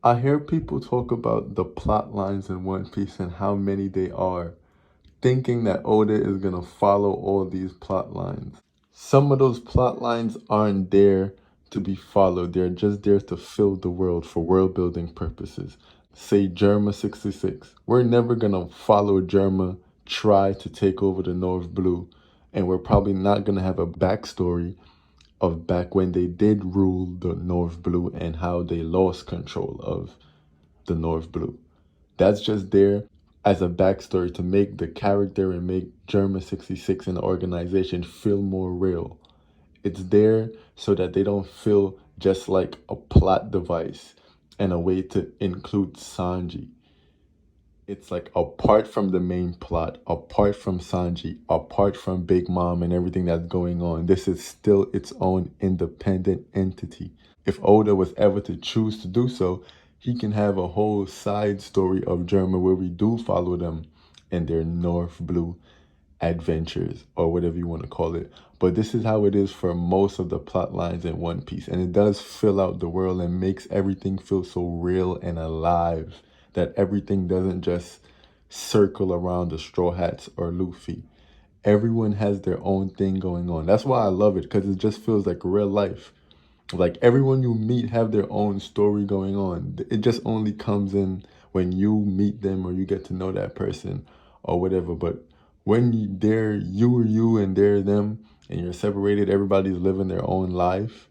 I hear people talk about the plot lines in One Piece and how many they are, thinking that Oda is gonna follow all these plot lines. Some of those plot lines aren't there to be followed. They're just there to fill the world for world building purposes. Say Germa 66. We're never gonna follow Germa try to take over the North Blue, and we're probably not gonna have a backstory of back when they did rule the North Blue and how they lost control of the North Blue. That's just there as a backstory to make the character and make Germa 66 and the organization feel more real. It's there so that they don't feel just like a plot device and a way to include Sanji. It's like apart from the main plot, apart from Sanji, apart from Big Mom and everything that's going on, this is still its own independent entity. If Oda was ever to choose to do so, he can have a whole side story of Germa where we do follow them in their North Blue adventures or whatever you want to call it. But this is how it is for most of the plot lines in One Piece. And it does fill out the world and makes everything feel so real and alive that everything doesn't just circle around the Straw Hats or Luffy. Everyone has their own thing going on. That's why I love it, because it just feels like real life. Like everyone you meet have their own story going on. It just only comes in when you meet them or you get to know that person or whatever. But when they're you or you and they're them and you're separated, everybody's living their own life.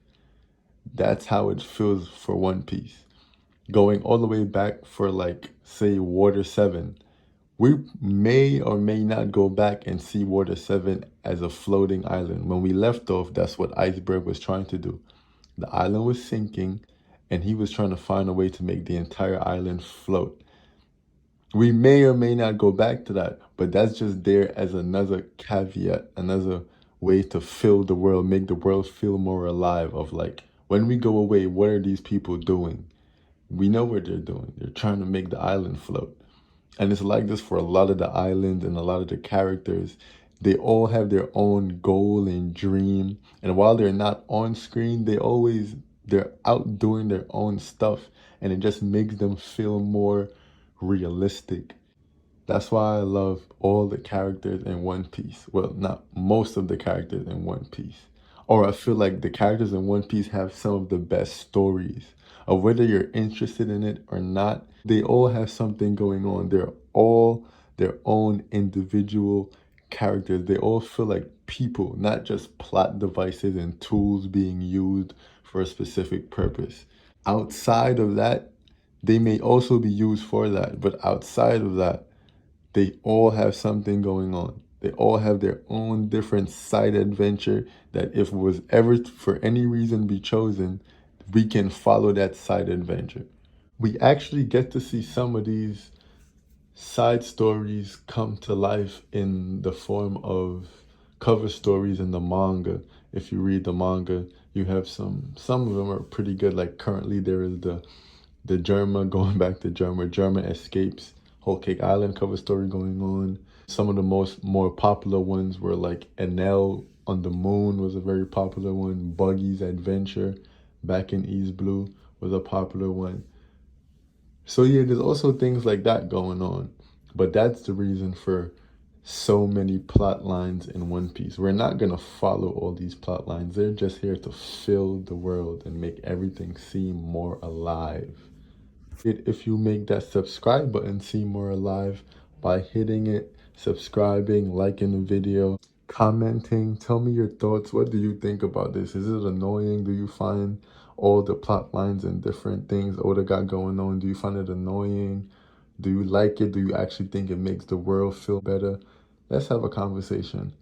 That's how it feels for One Piece. Going all the way back for like, say, Water 7. We may or may not go back and see Water 7 as a floating island. When we left off, that's what Iceberg was trying to do. The island was sinking, and he was trying to find a way to make the entire island float. We may or may not go back to that, but that's just there as another caveat, another way to fill the world, make the world feel more alive of like, when we go away, what are these people doing? We know what they're doing. They're trying to make the island float. And it's like this for a lot of the islands and a lot of the characters. They all have their own goal and dream. And while they're not on screen, they're out doing their own stuff. And it just makes them feel more realistic. That's why I love all the characters in One Piece. Well, not most of the characters in One Piece. Or I feel like the characters in One Piece have some of the best stories. Of whether you're interested in it or not, they all have something going on. They're all their own individual characters. They all feel like people, not just plot devices and tools being used for a specific purpose. Outside of that, they may also be used for that, but outside of that, they all have something going on. They all have their own different side adventure that if it was ever for any reason be chosen, we can follow that side adventure. We actually get to see some of these side stories come to life in the form of cover stories in the manga. If you read the manga, you have some of them are pretty good. Like currently there is the Germa, going back to Germa escapes Whole Cake Island cover story going on. Some of the more popular ones were like Enel on the Moon was a very popular one. Buggy's Adventure back in East Blue was a popular one. So yeah, there's also things like that going on. But that's the reason for so many plot lines in One Piece. We're not gonna follow all these plot lines. They're just here to fill the world and make everything seem more alive. If you make that subscribe button seem more alive by hitting it, subscribing, liking the video, commenting. Tell me your thoughts. What do you think about this? Is it annoying? Do you find all the plot lines and different things Oda got going on? Do you find it annoying? Do you like it? Do you actually think it makes the world feel better? Let's have a conversation.